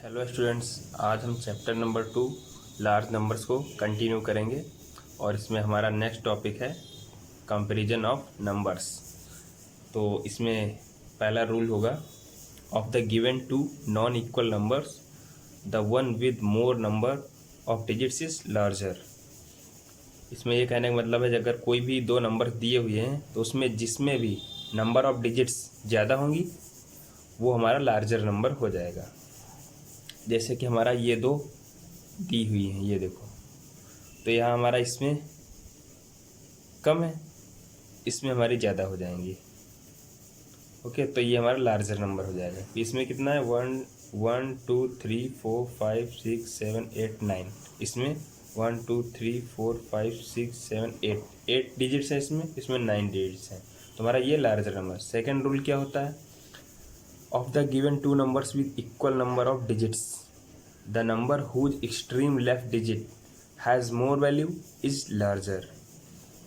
Hello students, आज हम chapter number 2 large numbers को कंटिन्यू करेंगे और इसमें हमारा नेक्स्ट टॉपिक है कंपैरिजन ऑफ नंबर्स। तो इसमें पहला रूल होगा, of the given two non equal numbers the one with more number of digits is larger. इसमें ये कहने का मतलब है, अगर कोई भी दो नंबर दिए हुए हैं तो उसमें जिसमें भी नंबर ऑफ डिजिट्स ज़्यादा होंगी वो हमारा लार्जर नंबर हो जाएगा। जैसे कि हमारा ये दो दी हुई हैं, ये देखो, तो यहाँ हमारा इसमें कम है, इसमें हमारी ज़्यादा हो जाएंगी। ओके, तो ये हमारा लार्जर नंबर हो जाएगा। इसमें कितना है, 1 2 3 4 5 6 7 8 9। इसमें 1 2 3 4 5 6 7 8 डिजिट्स हैं, इसमें 9 डिजिट्स हैं। तो हमारा ये लार्जर नंबर। सेकेंड रूल क्या होता है, of the given two numbers with equal number of digits the number whose extreme left digit has more value is larger।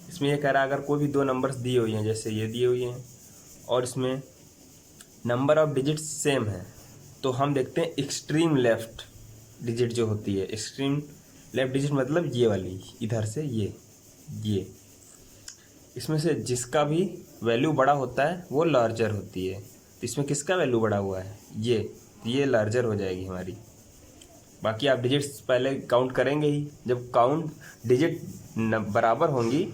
इसमें ये कह रहा है, अगर कोई भी दो नंबर्स दिए हुए हैं, जैसे ये दिए हुए हैं और इसमें नंबर ऑफ डिजिट्स सेम है, तो हम देखते हैं एक्सट्रीम लेफ्ट डिजिट जो होती है। एक्सट्रीम लेफ्ट डिजिट मतलब ये वाली, इधर से ये इसमें से जिसका भी वैल्यू बड़ा होता है वो लार्जर होती है। तो इसमें किसका वैल्यू बड़ा हुआ है, ये लार्जर हो जाएगी हमारी। बाकी आप डिजिट्स पहले काउंट करेंगे ही, जब काउंट डिजिट बराबर होंगी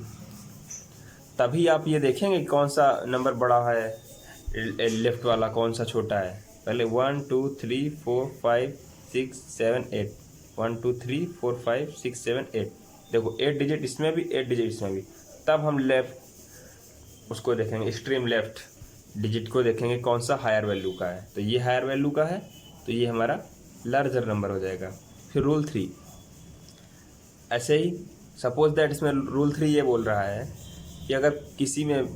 तभी आप ये देखेंगे कौन सा नंबर बड़ा है, लेफ्ट वाला कौन सा छोटा है। पहले 1 2 3 4 5 6 7 8 1 2 3 4 5 6 7 8 देखो 8 डिजिट इसमें भी, 8 डिजिट इसमें भी। तब हम लेफ्ट उसको देखेंगे, एक्सट्रीम लेफ्ट डिजिट को देखेंगे कौन सा हायर वैल्यू का है। तो ये हायर वैल्यू का है, तो ये हमारा लार्जर नंबर हो जाएगा। फिर रूल 3, ऐसे ही सपोज दैट इसमें रूल 3 ये बोल रहा है कि अगर किसी में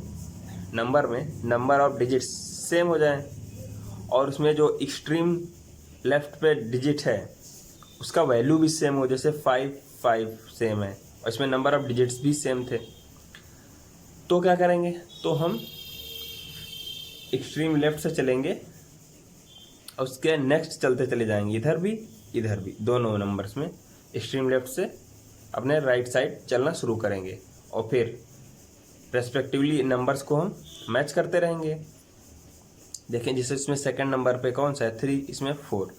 नंबर ऑफ डिजिट्स सेम हो जाए और उसमें जो एक्सट्रीम लेफ्ट पे डिजिट है उसका वैल्यू भी सेम हो, जैसे 5 5 सेम है और इसमें नंबर ऑफ डिजिट्स भी सेम थे, तो क्या करेंगे, तो हम एक्सट्रीम लेफ्ट से चलेंगे और उसके नेक्स्ट चलते चले जाएंगे, इधर भी दोनों नंबर्स में एक्सट्रीम लेफ्ट से अपने राइट साइड चलना शुरू करेंगे और फिर रेस्पेक्टिवली नंबर्स को हम मैच करते रहेंगे। देखें, जैसे इसमें सेकंड नंबर पे कौन सा है, 3, इसमें 4।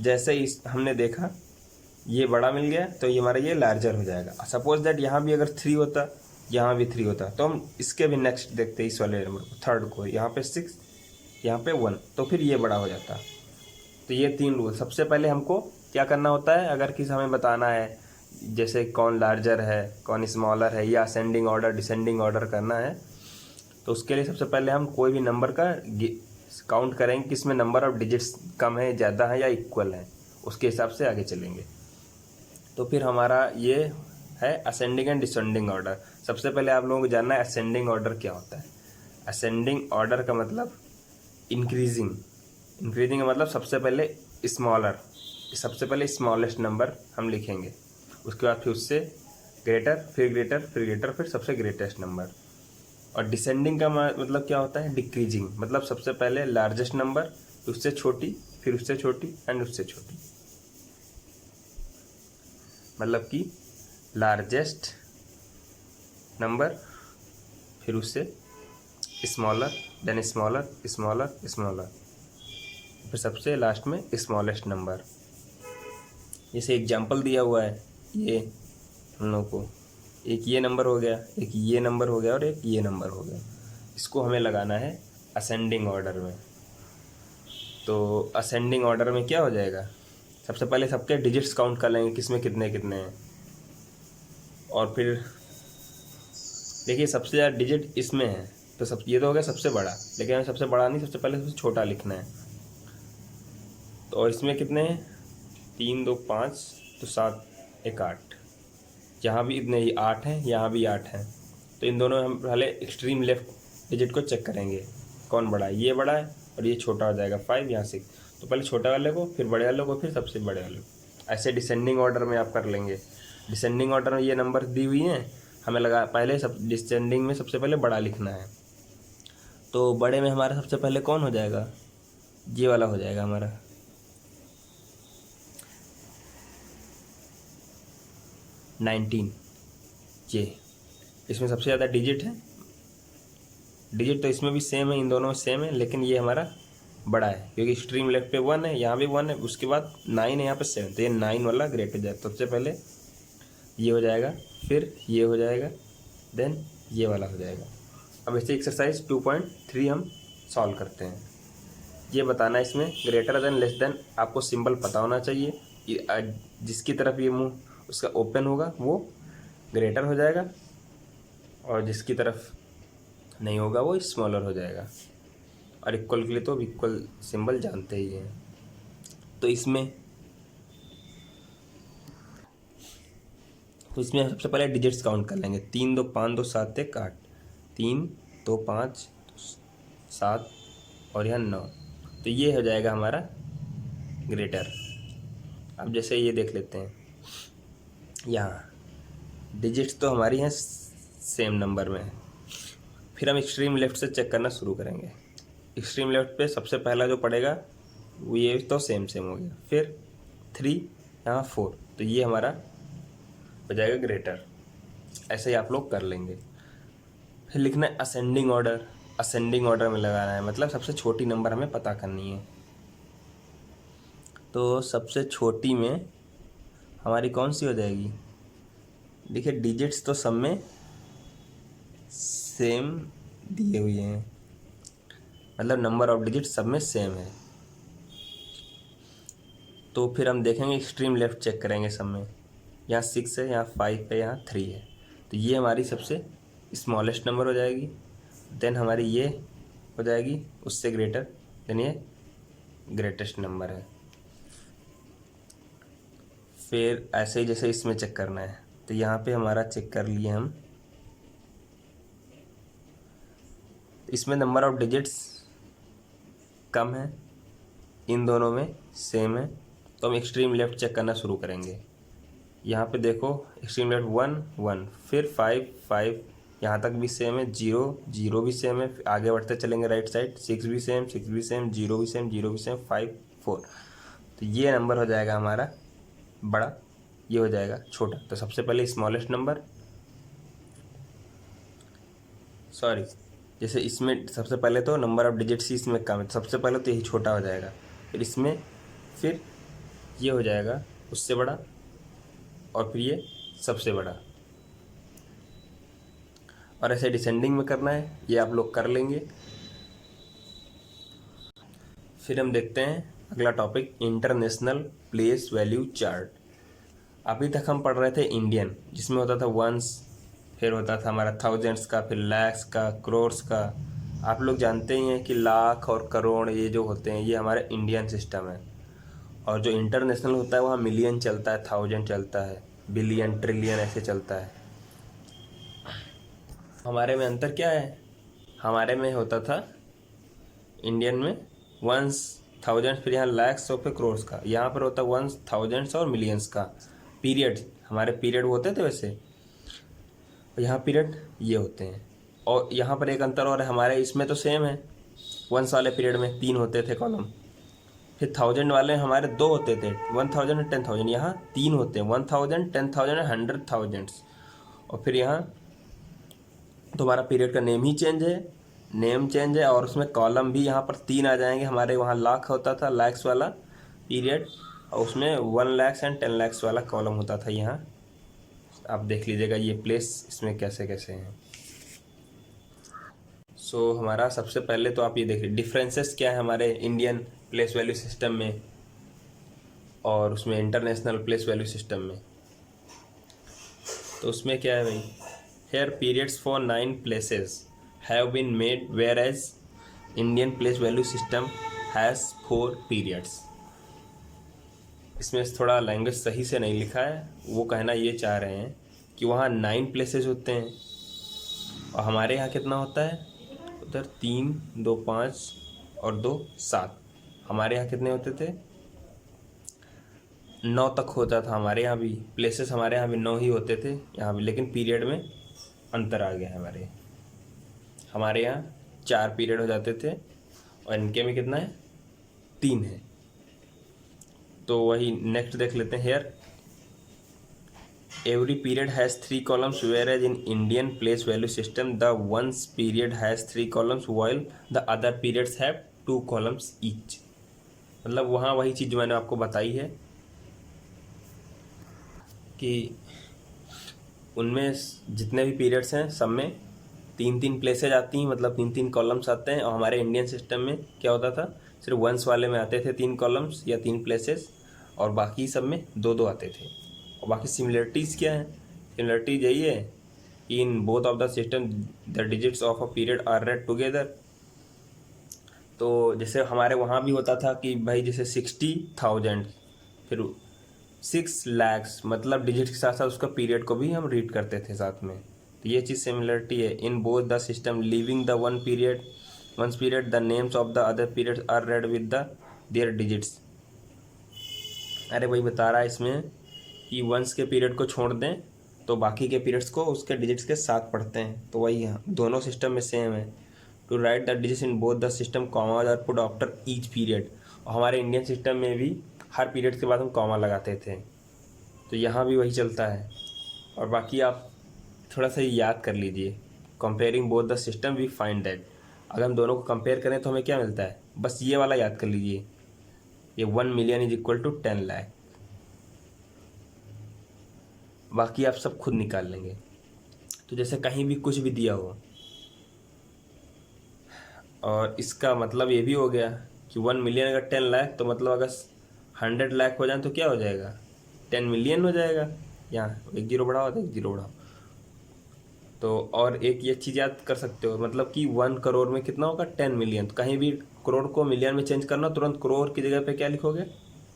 जैसे ही हमने देखा ये बड़ा मिल गया तो ये हमारा ये लार्जर हो जाएगा। सपोज दैट यहाँ भी अगर 3 होता, यहाँ भी 3 होता, तो हम इसके भी नेक्स्ट देखते इस वाले नंबर को, थर्ड को, यहाँ पे 6, यहाँ पे 1, तो फिर ये बड़ा हो जाता। तो ये 3 रूल। सबसे पहले हमको क्या करना होता है, अगर किसी हमें बताना है जैसे कौन लार्जर है कौन स्मॉलर है, या असेंडिंग ऑर्डर डिसेंडिंग ऑर्डर करना है, तो उसके लिए सबसे पहले हम कोई भी नंबर का काउंट करेंगे कि इसमें नंबर ऑफ डिजिट्स कम है, ज़्यादा है या इक्वल है, उसके हिसाब से आगे चलेंगे। तो फिर हमारा ये है असेंडिंग एंड डिसेंडिंग ऑर्डर। सबसे पहले आप लोगों को जानना है असेंडिंग ऑर्डर क्या होता है। असेंडिंग ऑर्डर का मतलब इंक्रीजिंग का मतलब सबसे पहले स्मॉलेस्ट नंबर हम लिखेंगे, उसके बाद फिर उससे ग्रेटर, फिर ग्रेटर, फिर ग्रेटर, फिर सबसे ग्रेटेस्ट नंबर। और डिसेंडिंग का मतलब क्या होता है, डिक्रीजिंग, मतलब सबसे पहले लार्जेस्ट नंबर, उससे छोटी, फिर उससे छोटी एंड उससे छोटी, मतलब कि लार्जेस्ट नंबर, फिर उससे smaller, then smaller smaller smaller, फिर सबसे लास्ट में स्मॉलेस्ट नंबर। जैसे एग्जांपल दिया हुआ है, ये हम लोग को एक ये नंबर हो गया, एक ये नंबर हो गया और एक ये नंबर हो गया। इसको हमें लगाना है असेंडिंग ऑर्डर में। तो असेंडिंग ऑर्डर में क्या हो जाएगा, सबसे पहले सबके डिजिट्स काउंट कर लेंगे किसमें कितने कितने हैं, और फिर देखिए सबसे ज़्यादा डिजिट इसमें है, तो ये तो हो गया सबसे बड़ा, लेकिन हमें सबसे बड़ा नहीं, सबसे पहले सबसे छोटा लिखना है। तो और इसमें कितने हैं, 3 2 5, तो 7 1 8, यहाँ भी इतने ही 8 हैं, यहाँ भी 8 हैं। तो इन दोनों हम पहले एक्सट्रीम लेफ्ट डिजिट को चेक करेंगे कौन बड़ा है, ये बड़ा है और ये छोटा हो जाएगा 5, यहाँ 6। तो पहले छोटे वाले को, फिर बड़े वाले को, फिर सबसे बड़े वाले को। ऐसे डिसेंडिंग ऑर्डर में आप कर लेंगे। डिसेंडिंग ऑर्डर में ये नंबर दी हुई हैं, हमें लगा पहले डिसेंडिंग में सबसे पहले बड़ा लिखना है। तो बड़े में हमारा सबसे पहले कौन हो जाएगा, ये वाला हो जाएगा हमारा, 19, ये इसमें सबसे ज़्यादा डिजिट है। डिजिट तो इसमें भी सेम है, इन दोनों में सेम है, लेकिन ये हमारा बड़ा है क्योंकि एक्सट्रीम लेफ्ट पे 1 है, यहाँ भी 1 है, उसके बाद 9 है, यहाँ पे 7, तो ये 9 वाला ग्रेट हो जाए। तो सबसे पहले ये हो जाएगा, फिर ये हो जाएगा, देन ये वाला हो जाएगा। अब ऐसे एक्सरसाइज 2.3 हम सॉल्व करते हैं। ये बताना है इसमें ग्रेटर देन लेस देन आपको सिंबल पता होना चाहिए। जिसकी तरफ ये मुंह उसका ओपन होगा वो ग्रेटर हो जाएगा, और जिसकी तरफ नहीं होगा वो स्मॉलर हो जाएगा। और इक्वल के लिए तो इक्वल सिंबल जानते ही हैं। तो इसमें सबसे पहले डिजिट्स काउंट कर लेंगे। 3 2 5 2 7 1 8, 3 2 5 7 और यहाँ 9, तो ये हो जाएगा हमारा ग्रेटर। अब जैसे ये देख लेते हैं, यहाँ डिजिट्स तो हमारी हैं सेम नंबर में है। फिर हम एक्सट्रीम लेफ्ट से चेक करना शुरू करेंगे। एक्सट्रीम लेफ्ट पे सबसे पहला जो पड़ेगा वो ये तो सेम हो गया, फिर 3 यहाँ 4, तो ये हमारा हो जाएगा ग्रेटर। ऐसे ही आप लोग कर लेंगे। फिर लिखना है असेंडिंग ऑर्डर। असेंडिंग ऑर्डर में लगाना है, मतलब सबसे छोटी नंबर हमें पता करनी है। तो सबसे छोटी में हमारी कौन सी हो जाएगी? देखिए डिजिट्स तो सब में सेम दिए हुए हैं, मतलब नंबर ऑफ डिजिट सब में सेम है। तो फिर हम देखेंगे एक्सट्रीम लेफ्ट चेक करेंगे सब में। यहाँ 6 है, यहाँ 5 है, यहाँ 3 है, तो ये हमारी सबसे स्मॉलेस्ट नंबर हो जाएगी। देन हमारी ये हो जाएगी उससे ग्रेटर, देन ये ग्रेटेस्ट नंबर है। फिर ऐसे ही जैसे इसमें चेक करना है, तो यहाँ पे हमारा चेक कर लिए हम। इसमें नंबर ऑफ डिजिट्स कम है, इन दोनों में सेम है, तो हम एक्सट्रीम लेफ्ट चेक करना शुरू करेंगे। यहाँ पे देखो एक्सट्रीम लेफ्ट 1 1, फिर 5 5, यहाँ तक भी सेम है, 0 0 भी सेम है। आगे बढ़ते चलेंगे राइट साइड, 6 भी सेम, 6 भी सेम, 0 भी सेम, 0 भी सेम, 5 4, तो ये नंबर हो जाएगा हमारा बड़ा, ये हो जाएगा छोटा। तो सबसे पहले स्मॉलेस्ट नंबर, सॉरी, जैसे इसमें सबसे पहले तो नंबर ऑफ डिजिट्स ही इसमें कम है, तो सबसे पहले तो यही छोटा हो जाएगा, फिर इसमें, फिर ये हो जाएगा उससे बड़ा, और फिर ये सबसे बड़ा। और ऐसे डिसेंडिंग में करना है, ये आप लोग कर लेंगे। फिर हम देखते हैं अगला topic, international place value chart. अभी तक हम पढ़ रहे थे इंडियन, जिसमें होता था वंस, फिर होता था हमारा थाउजेंड्स का, फिर लैक्स का, करोर्स का। आप लोग जानते ही हैं कि लाख और करोड़ ये जो होते हैं ये हमारे इंडियन सिस्टम है। और जो इंटरनेशनल होता है वहाँ मिलियन चलता है, थाउजेंड चलता है, बिलियन, ट्रिलियन ऐसे चलता है। हमारे में अंतर क्या है? हमारे में होता था इंडियन में वंस, थाउजेंड्स, फिर यहाँ लैक्स और फिर करोर्स का। यहाँ पर होता वंस, थाउजेंड्स और मिलियंस का। पीरियड, हमारे पीरियड होते थे वैसे, और यहाँ पीरियड ये होते हैं। और यहाँ पर एक अंतर और है, हमारे इसमें तो सेम है, वंस वाले पीरियड में 3 होते थे कॉलम, फिर थाउजेंड वाले हमारे 2 होते थे, 1000 और 10,000। यहाँ 3 होते हैं, 1000, 10,000 और 100,000। और फिर यहाँ तुम्हारा पीरियड का नेम ही चेंज है, नेम चेंज है, और उसमें कॉलम भी यहाँ पर 3 आ जाएंगे। हमारे वहाँ लाख होता था, लैक्स वाला पीरियड, और उसमें 1 लाख एंड 10 लाख वाला कॉलम होता था। यहाँ आप देख लीजिएगा ये प्लेस इसमें कैसे कैसे हैं। सो हमारा सबसे पहले तो आप ये देखिए डिफरेंसेस क्या है हमारे इंडियन प्लेस वैल्यू सिस्टम में और उसमें इंटरनेशनल प्लेस वैल्यू सिस्टम में। तो उसमें क्या है भाई, here periods for 9 places have been made whereas Indian place value system has 4 periods. इसमें थोड़ा लैंग्वेज सही से नहीं लिखा है, वो कहना ये चाह रहे हैं कि वहाँ 9 प्लेसेस होते हैं और हमारे यहाँ कितना होता है, उधर 3 2 5 और 2 7। हमारे यहाँ कितने होते थे, 9 तक होता था हमारे यहाँ भी। प्लेसेस हमारे यहाँ भी 9 ही होते थे यहाँ भी, लेकिन पीरियड में अंतर आ गया है। हमारे यहाँ 4 पीरियड हो जाते थे और इनके में कितना है, 3 है। तो वही नेक्स्ट देख लेते हैं। Here every period has 3 columns, whereas in Indian place value system the one's period has 3 columns while the other periods have 2 columns each। मतलब वहाँ वही चीज़ जो मैंने आपको बताई है कि उनमें जितने भी पीरियड्स हैं सब में 3-3 प्लेसेज आती हैं, मतलब 3-3 कॉलम्स आते हैं। और हमारे इंडियन सिस्टम में क्या होता था, सिर्फ वंस वाले में आते थे 3 कॉलम्स या 3 प्लेसेस, और बाकी सब में 2-2 आते थे। और बाकी सिमिलरिटीज़ क्या है, सिमिलरिटीज यही है, in both of the system the digits of a period are read together. तो जैसे हमारे वहाँ भी होता था कि भाई जैसे 60,000 फिर 6 lakhs, मतलब डिजिट के साथ साथ उसका पीरियड को भी हम रीड करते थे साथ में। तो ये चीज़ सिमिलरिटी है। In both the system leaving the ones period the names of the other period are read with the their digits. अरे वही बता रहा है इसमें कि वंस के पीरियड को छोड़ दें तो बाकी के पीरियड्स को उसके डिजिट्स के साथ पढ़ते हैं। तो वही है, दोनों सिस्टम में सेम है। To write the digits in both the system commas are put after each period. और हमारे इंडियन सिस्टम में भी हर पीरियड के बाद हम कॉमा लगाते थे, तो यहाँ भी वही चलता है। और बाकी आप थोड़ा सा याद कर लीजिए, comparing both the system we find that. अगर हम दोनों को कंपेयर करें तो हमें क्या मिलता है, बस ये वाला याद कर लीजिए, ये 1 million is equal to 10 lakh. बाकी आप सब खुद निकाल लेंगे। तो जैसे कहीं भी कुछ भी दिया हो, और इसका मतलब ये भी हो गया कि 1 million अगर 10 लाख, तो मतलब अगर 100 लाख हो जाए तो क्या हो जाएगा, 10 million हो जाएगा। यहाँ एक जीरो बढ़ाओ तो एक जीरो बढ़ाओ। तो और एक ये चीज़ याद कर सकते हो, मतलब कि 1 करोड़ में कितना होगा, 10 million। तो कहीं भी करोड़ को मिलियन में चेंज करना, तुरंत करोड़ की जगह पे क्या लिखोगे,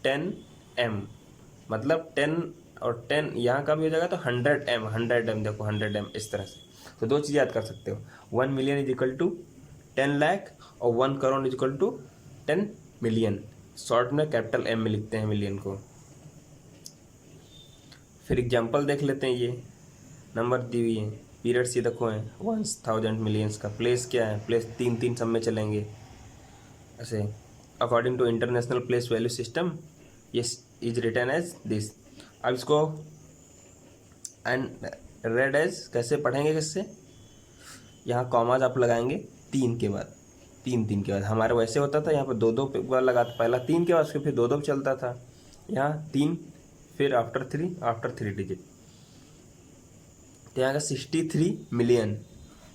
10M। मतलब 10 और 10 यहाँ का भी हो जाएगा, तो 100M, 100M देखो 100M इस तरह से। तो दो चीज़ याद कर सकते हो, 1 million is equal to 10 lakh और 1 crore is equal to 10 million। Short में कैपिटल M में लिखते हैं मिलियन को। फिर एग्जाम्पल देख लेते हैं, ये नंबर दी हुई है, पीरियड्स ये देखो हैं 1000 मिलियंस का। प्लेस क्या है, प्लेस 3-3 सब में चलेंगे ऐसे। According to international place value system ये इज रिटन एज दिस। अब इसको एंड रेड एज कैसे पढ़ेंगे, किससे, यहाँ कॉमाज आप लगाएंगे 3 के बाद, 3 के बाद। हमारे वैसे होता था यहाँ पर 2 बार लगाते, पहला 3 के बाद उसके फिर 2 चलता था। यहाँ 3 फिर आफ्टर 3 डिजिट। तो यहाँ का 63 मिलियन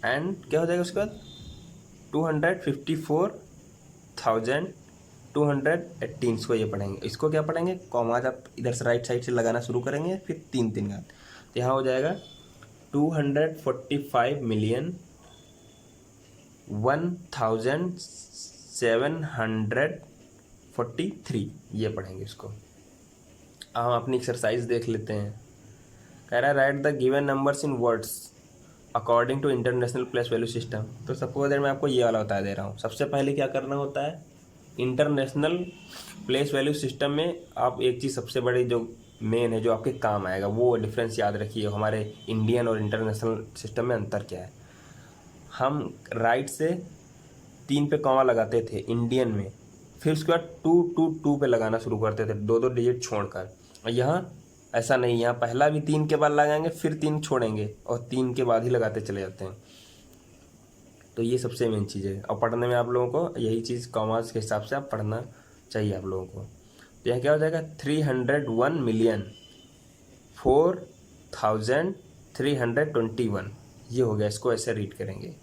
एंड क्या हो जाएगा उसके बाद 254,218 इसको ये पढ़ेंगे। इसको क्या पढ़ेंगे, कॉमाज आप इधर से राइट साइड से लगाना शुरू करेंगे, फिर 3 का। तो यहाँ हो जाएगा 245,001,743 ये पढ़ेंगे इसको। अब हम अपनी एक्सरसाइज देख लेते हैं। कह रहा है write the given numbers in words according to international place value system. तो सपोज दैट मैं आपको ये वाला बता दे रहा हूँ। सबसे पहले क्या करना होता है, इंटरनेशनल प्लेस वैल्यू सिस्टम में आप एक चीज़ सबसे बड़ी जो मेन है, जो आपके काम आएगा, वो डिफरेंस याद रखिए। हमारे इंडियन और इंटरनेशनल सिस्टम में अंतर क्या है। हम राइट से 3 पे कॉमा लगाते थे इंडियन में, फिर उसके बाद 2 पे लगाना शुरू करते थे, 2 डिजिट छोड़कर। और यहाँ ऐसा नहीं, यहाँ पहला भी 3 के बाद लगाएंगे, फिर 3 छोड़ेंगे और 3 के बाद ही लगाते चले जाते हैं। तो ये सबसे मेन चीज़ है। और पढ़ने में आप लोगों को यही चीज़ कॉमर्स के हिसाब से आप पढ़ना चाहिए आप लोगों को। तो यहाँ क्या हो जाएगा, 301,04,321 ये हो गया। इसको ऐसे रीड करेंगे,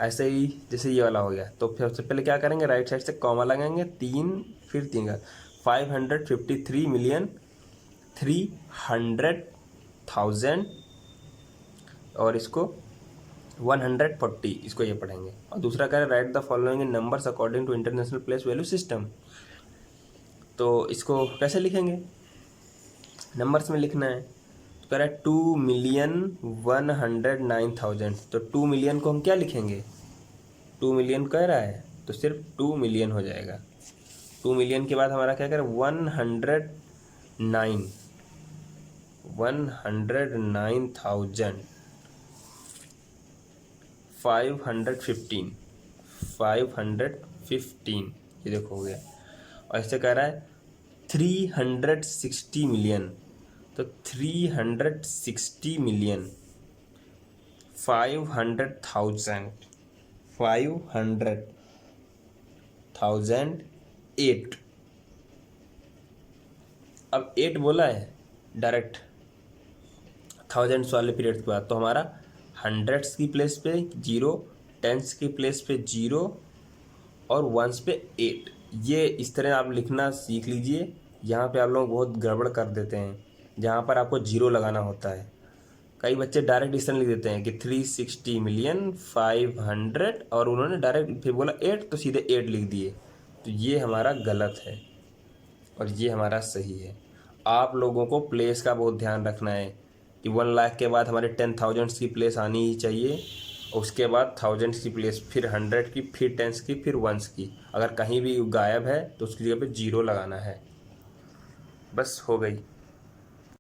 ऐसे ही जैसे ये वाला हो गया। तो फिर सबसे पहले क्या करेंगे, राइट साइड से कॉमा लगाएंगे 3, फिर 3 का 553,300,000 और इसको 140 इसको ये पढ़ेंगे। और दूसरा कह रहे write the following in numbers according to international place value system. तो इसको कैसे लिखेंगे, नंबर्स में लिखना है। तो कह रहा है 2,109,000। तो 2 मिलियन को हम क्या लिखेंगे, 2 मिलियन कह रहा है तो सिर्फ 2 मिलियन हो जाएगा। 2 मिलियन के बाद हमारा क्या करें, 109,515 ये देखो हो गया। और ऐसे कह रहा है 360 मिलियन। तो 500 अब 8 बोला है डायरेक्ट थाउजेंड्स वाले पीरियड के बाद, तो हमारा हंड्रेड्स की प्लेस पे 0, टेंस की प्लेस पे 0 और वंस पे 8। ये इस तरह आप लिखना सीख लीजिए। यहाँ पे आप लोग बहुत गड़बड़ कर देते हैं, जहाँ पर आपको 0 लगाना होता है। कई बच्चे डायरेक्ट इस तरह लिख देते हैं कि 360,500,000 और उन्होंने डायरेक्ट फिर बोला 8 तो सीधे 8 लिख दिए। तो ये हमारा गलत है और ये हमारा सही है। आप लोगों को प्लेस का बहुत ध्यान रखना है कि 1 लाख के बाद हमारे 10,000 की प्लेस आनी ही चाहिए, उसके बाद थाउजेंड्स की प्लेस, फिर 100 की, फिर टेंस की, फिर वंस की। अगर कहीं भी गायब है तो उसकी जगह पे 0 लगाना है। बस हो गई।